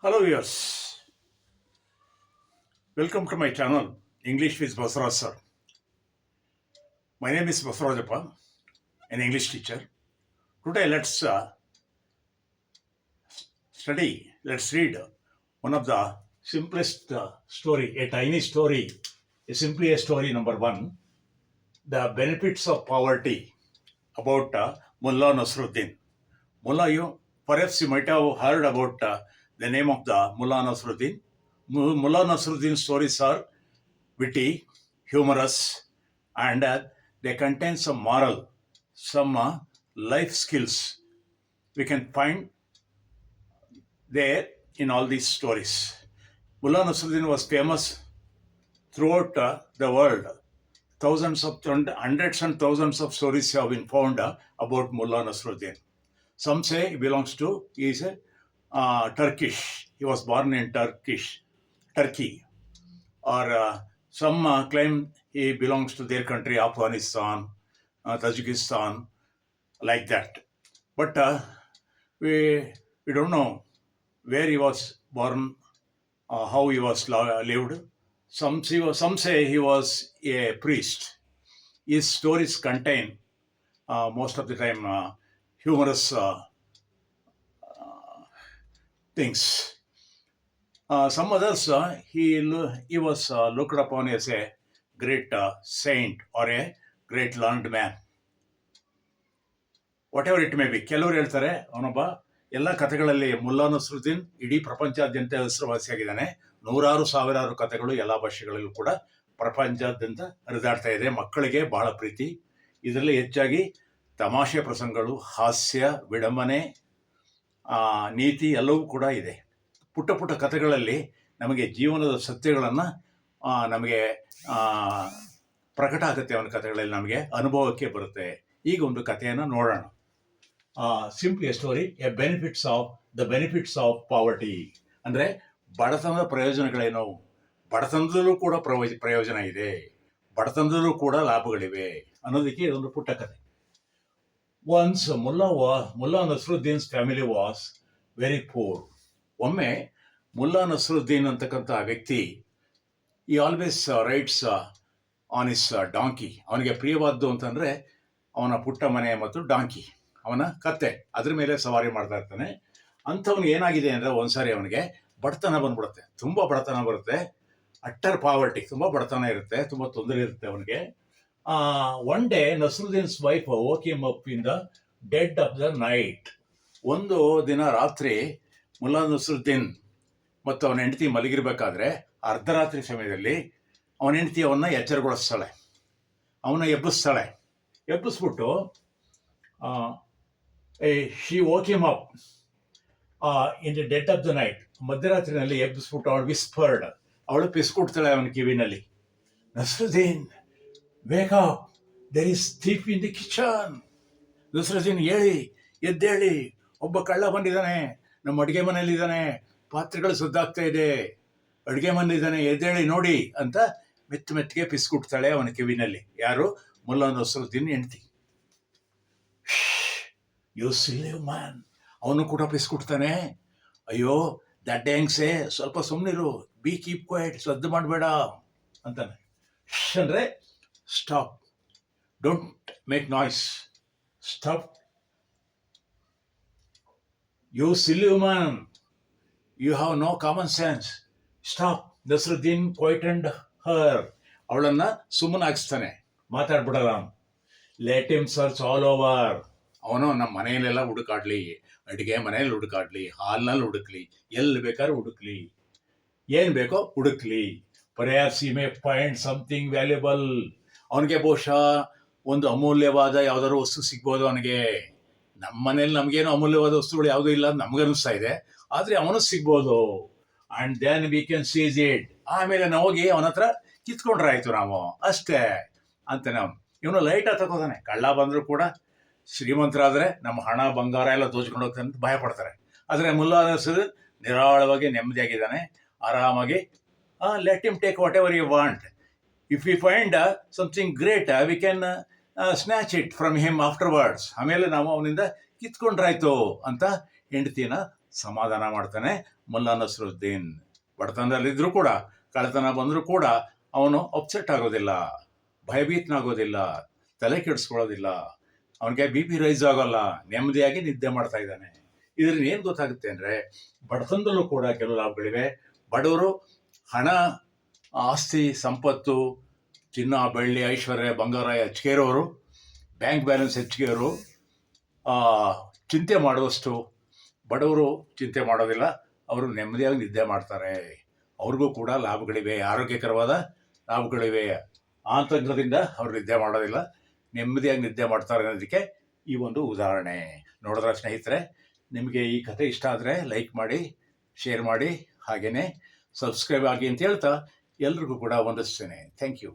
Hello viewers, welcome to my channel English with Basraj sir. My name is Basrajappa, an English teacher. Today let's read one of the simplest story, a tiny story, simply a story number one, the benefits of poverty about Mullah Nasruddin. Perhaps you might have heard about the name of the Mullah Nasruddin. Mullah Nasruddin stories are witty, humorous, and they contain some moral, some life skills we can find there in all these stories. Mullah Nasruddin was famous throughout the world. Hundreds and thousands of stories have been found about Mullah Nasruddin. Some say he is a Turkish. He was born in Turkey. Or some claim he belongs to their country, Afghanistan, Tajikistan, like that. But we don't know where he was born, how he was lived. Some say he was a priest. His stories contain most of the time humorous things. Some others, he was looked upon as a great saint or a great learned man. What ever it may be. ಕೆಲವರು ಹೇಳ್ತಾರೆ ಅವನೊಬ್ಬ ಎಲ್ಲ ಕಥೆಗಳಲ್ಲಿ ಮುಲ್ಲಾ ನಸ್ರುದ್ದೀನ್ ಇಡೀ ಪ್ರಪಂಚಾದ್ಯಂತ ಹೆಸರುವಾಸಿಯಾಗಿದ್ದಾನೆ. ಸಾವಿರಾರು ಕಥೆಗಳು ಎಲ್ಲ ಭಾಷೆಗಳಲ್ಲೂ ಕೂಡ ಪ್ರಪಂಚಾದ್ಯಂತ ಹರಿದಾಡ್ತಾ ಇದೆ. ಮಕ್ಕಳಿಗೆ ಬಹಳ ಪ್ರೀತಿ. ಇದರಲ್ಲಿ ಹೆಚ್ಚಾಗಿ ತಮಾಷೆ ಪ್ರಸಂಗಗಳು, ಹಾಸ್ಯ, ವಿಡಂಬನೆ, ನೀತಿ ಎಲ್ಲವೂ ಕೂಡ ಇದೆ. ಪುಟ್ಟ ಪುಟ್ಟ ಕಥೆಗಳಲ್ಲಿ ನಮಗೆ ಜೀವನದ ಸತ್ಯಗಳನ್ನು ನಮಗೆ ಪ್ರಕಟ ಆಗುತ್ತೆ. ಅವನ ಕಥೆಗಳಲ್ಲಿ ನಮಗೆ ಅನುಭವಕ್ಕೆ ಬರುತ್ತೆ. ಈಗ ಒಂದು ಕಥೆಯನ್ನು ನೋಡೋಣ. Simply story, the benefits of poverty. ಅಂದರೆ ಬಡತನದ ಪ್ರಯೋಜನಗಳೇನು, ಬಡತನದಲ್ಲೂ ಕೂಡ ಪ್ರಯೋಜನ ಇದೆ, ಬಡತನದಲ್ಲೂ ಕೂಡ ಲಾಭಗಳಿವೆ ಅನ್ನೋದಕ್ಕೆ ಇದೊಂದು ಪುಟ್ಟ ಕಥೆ. Once Mulla Nasruddin's family was very poor. ಒಮ್ಮೆ ಮುಲ್ಲಾ ನಸ್ರುದ್ದೀನ್ ಅಂತಕ್ಕಂಥ ವ್ಯಕ್ತಿ, ಈ always rides on his donkey. ಅವನಿಗೆ ಪ್ರಿಯವಾದ್ದು ಅಂತಂದರೆ ಅವನ ಪುಟ್ಟ ಮನೆ ಮತ್ತು ಡಾಂಕಿ, ಅವನ ಕತ್ತೆ, ಅದ್ರ ಮೇಲೆ ಸವಾರಿ ಮಾಡ್ತಾ ಇರ್ತಾನೆ. ಅಂಥವನಿಗೆ ಏನಾಗಿದೆ ಅಂದರೆ ಒಂದ್ಸಾರಿ ಅವನಿಗೆ ಬಡತನ ಬಂದ್ಬಿಡುತ್ತೆ, ತುಂಬ ಬಡತನ ಬರುತ್ತೆ. ಅಟ್ಟರ್ ಪಾವರ್ಟಿ, ತುಂಬ ಬಡತನ ಇರುತ್ತೆ, ತುಂಬ ತೊಂದರೆ ಇರುತ್ತೆ ಅವನಿಗೆ. One day Nasruddin's wife woke him up in the dead of the night. ಒಂದು ದಿನ ರಾತ್ರಿ ಮುಲ್ಲಾ ನಸ್ರುದ್ದೀನ್ ಮತ್ತು ಅವನ ಹೆಂಡತಿ ಮಲಗಿರ್ಬೇಕಾದ್ರೆ ಅರ್ಧರಾತ್ರಿ ಸಮಯದಲ್ಲಿ ಅವನ ಹೆಂಡತಿ ಅವನ್ನ ಎಚ್ಚರಗೊಳಿಸ್ತಾಳೆ, ಅವನ ಎಬ್ಬಿಸ್ಬಿಟ್ಟು she woke him up in the dead of the night. ಮಧ್ಯರಾತ್ರಿನಲ್ಲಿ ಎಬ್ಬಿಸ್ಬಿಟ್ಟು ಅವಳು ಪಿಸ್ಕೊಡ್ತಾಳೆ ಅವನ ಕಿವಿನಲ್ಲಿ, Nasruddin wake up, there is thief in the kitchen. Nasruddin ಎದ್ದೇಳಿ, ಒಬ್ಬ ಕಳ್ಳ ಬಂದಿದ್ದಾನೆ, ನಮ್ಮ ಅಡುಗೆ ಮನೆಯಲ್ಲಿದ್ದಾನೆ, ಪಾತ್ರೆಗಳು ಸುದ್ದಾಗ್ತಾ ಇದೆ, ಅಡುಗೆ ಮನೆಯಿದ್ದಾನೆ, ಎದ್ದೇಳಿ ನೋಡಿ ಅಂತ ಮೆತ್ತಿಗೆ ಪಿಸ್ಕೊಡ್ತಾಳೆ ಅವನ ಕಿವಿನಲ್ಲಿ. ಯಾರು? ಮುಲ್ಲಾ ನಸ್ರುದ್ದೀನ್ ಹೆಂಡತಿ. You silly man. ಅವನು ಕೂಡ ಪಿಸ್ಕೊಡ್ತಾನೆ, ಅಯ್ಯೋ ದಟ್ ಹೆಂಗ್ಸೆ, ಸ್ವಲ್ಪ ಸುಮ್ಮನಿರು, ಬಿ ಕೀಪ್ ಕ್ವೈಟ್, ಸದ್ದು ಮಾಡಬೇಡ ಅಂತಾನೆ. ಅಂದರೆ stop, don't make noise, stop, you silly man, you have no common sense, stop. Nasruddin quietened her. ಅವಳನ್ನು ಸುಮ್ಮನಾಗಿಸ್ತಾನೆ, ಮಾತಾಡ್ಬಿಡಲ್ಲ. Let him search all over. ಅವನು ನಮ್ಮ ಮನೆಯಲ್ಲೆಲ್ಲ ಹುಡುಕಾಡ್ಲಿ, ಅಡುಗೆ ಮನೆಯಲ್ಲಿ ಹುಡುಕಾಡ್ಲಿ, ಹಾಲ್ನಲ್ಲಿ ಹುಡುಕ್ಲಿ, ಎಲ್ಲಿ ಬೇಕಾದ್ರೂ ಹುಡುಕ್ಲಿ, ಏನು ಬೇಕೋ ಹುಡುಕ್ಲಿ. ಪರ್ಹ್ಯಾಪ್ಸ್ ಹಿ ಮೇ ಫೈಂಡ್ ಸಮಥಿಂಗ್ ವ್ಯಾಲ್ಯೂಬಲ್. ಅವನಿಗೆ ಬಹುಶಃ ಒಂದು ಅಮೂಲ್ಯವಾದ ಯಾವುದಾದ್ರು ವಸ್ತು ಸಿಗ್ಬೋದು ಅವನಿಗೆ. ನಮ್ಮ ಮನೇಲಿ ನಮಗೇನು ಅಮೂಲ್ಯವಾದ ವಸ್ತುಗಳು ಯಾವುದೂ ಇಲ್ಲ ಅಂತ ನಮಗನ್ನಿಸ್ತಾ ಇದೆ, ಆದರೆ ಅವನು ಸಿಗ್ಬೋದು. And then we can seize it. ಆಮೇಲೆ ನಾವು ಹೋಗಿ ಅವನ ಹತ್ರ ಕಿತ್ಕೊಂಡ್ರೆ ಆಯಿತು ನಾವು, ಅಷ್ಟೇ ಅಂತಾನೆ. ಇವನು ಲೈಟಾಗಿ ತಗೋತಾನೆ. ಕಳ್ಳ ಬಂದರೂ ಕೂಡ ಶ್ರೀಮಂತರಾದರೆ ನಮ್ಮ ಹಣ ಬಂಗಾರ ಎಲ್ಲ ದೋಚ್ಕೊಂಡು ಹೋಗ್ತಾನೆ ಅಂತ ಭಯ ಪಡ್ತಾರೆ. ಆದರೆ ಮುಲ್ಲಾ ನಸ್ರುದ್ದೀನ್ ನಿರಾಳವಾಗಿ ನೆಮ್ಮದಿಯಾಗಿದ್ದಾನೆ, ಆರಾಮಾಗಿ. Let him take whatever you want. If we find something great we can snatch it from him afterwards. ಆಮೇಲೆ ನಾವು ಅವನಿಂದ ಕಿತ್ಕೊಂಡ್ರಾಯ್ತು ಅಂತ ಹೆಂಡತಿನ ಸಮಾಧಾನ ಮಾಡ್ತಾನೆ ಮುಲ್ಲಾ ನಸರುದ್ದೀನ್. ಬಡತನದಲ್ಲಿದ್ದರೂ ಕೂಡ, ಕಳ್ಳತನ ಬಂದರೂ ಕೂಡ ಅವನು ಅಪ್ಸೆಟ್ ಆಗೋದಿಲ್ಲ, ಭಯಭೀತನಾಗೋದಿಲ್ಲ, ತಲೆ ಕೆಡಿಸ್ಕೊಳ್ಳೋದಿಲ್ಲ, ಅವನಿಗೆ ಬಿ ಪಿ ರೈಸ್ ಆಗೋಲ್ಲ, ನೆಮ್ಮದಿಯಾಗಿ ನಿದ್ದೆ ಮಾಡ್ತಾ ಇದ್ದಾನೆ. ಇದರಿಂದ ಏನು ಗೊತ್ತಾಗುತ್ತೆ ಅಂದರೆ, ಬಡತನದಲ್ಲೂ ಕೂಡ ಕೆಲವು ಲಾಭಗಳಿವೆ. ಬಡವರು ಹಣ, ಆಸ್ತಿ, ಸಂಪತ್ತು, ಚಿನ್ನ, ಬೆಳ್ಳಿ, ಐಶ್ವರ್ಯ, ಬಂಗಾರ ಹೆಚ್ಚಿಗೆ ಇರೋರು, ಬ್ಯಾಂಕ್ ಬ್ಯಾಲೆನ್ಸ್ ಹೆಚ್ಚಿಗೆ ಇರೋರು ಚಿಂತೆ ಮಾಡುವಷ್ಟು ಬಡವರು ಚಿಂತೆ ಮಾಡೋದಿಲ್ಲ. ಅವರು ನೆಮ್ಮದಿಯಾಗಿ ನಿದ್ದೆ ಮಾಡ್ತಾರೆ. ಅವ್ರಿಗೂ ಕೂಡ ಲಾಭಗಳಿವೆ, ಆರೋಗ್ಯಕರವಾದ ಲಾಭಗಳಿವೆ. ಆತಂಕದಿಂದ ಅವರು ನಿದ್ದೆ ಮಾಡೋದಿಲ್ಲ, ನೆಮ್ಮದಿಯಾಗಿ ನಿದ್ದೆ ಮಾಡ್ತಾರೆ ಅನ್ನೋದಕ್ಕೆ ಈ ಒಂದು ಉದಾಹರಣೆ. ನೋಡಿದ್ರೆ ಸ್ನೇಹಿತರೆ, ನಿಮಗೆ ಈ ಕಥೆ ಇಷ್ಟ ಆದರೆ ಲೈಕ್ ಮಾಡಿ, ಶೇರ್ ಮಾಡಿ, ಹಾಗೆಯೇ ಸಬ್ಸ್ಕ್ರೈಬ್ ಆಗಿ ಅಂತ ಹೇಳ್ತಾ ಎಲ್ರಿಗೂ ಕೂಡ ವಂದಿಸ್ತೇನೆ. Thank you.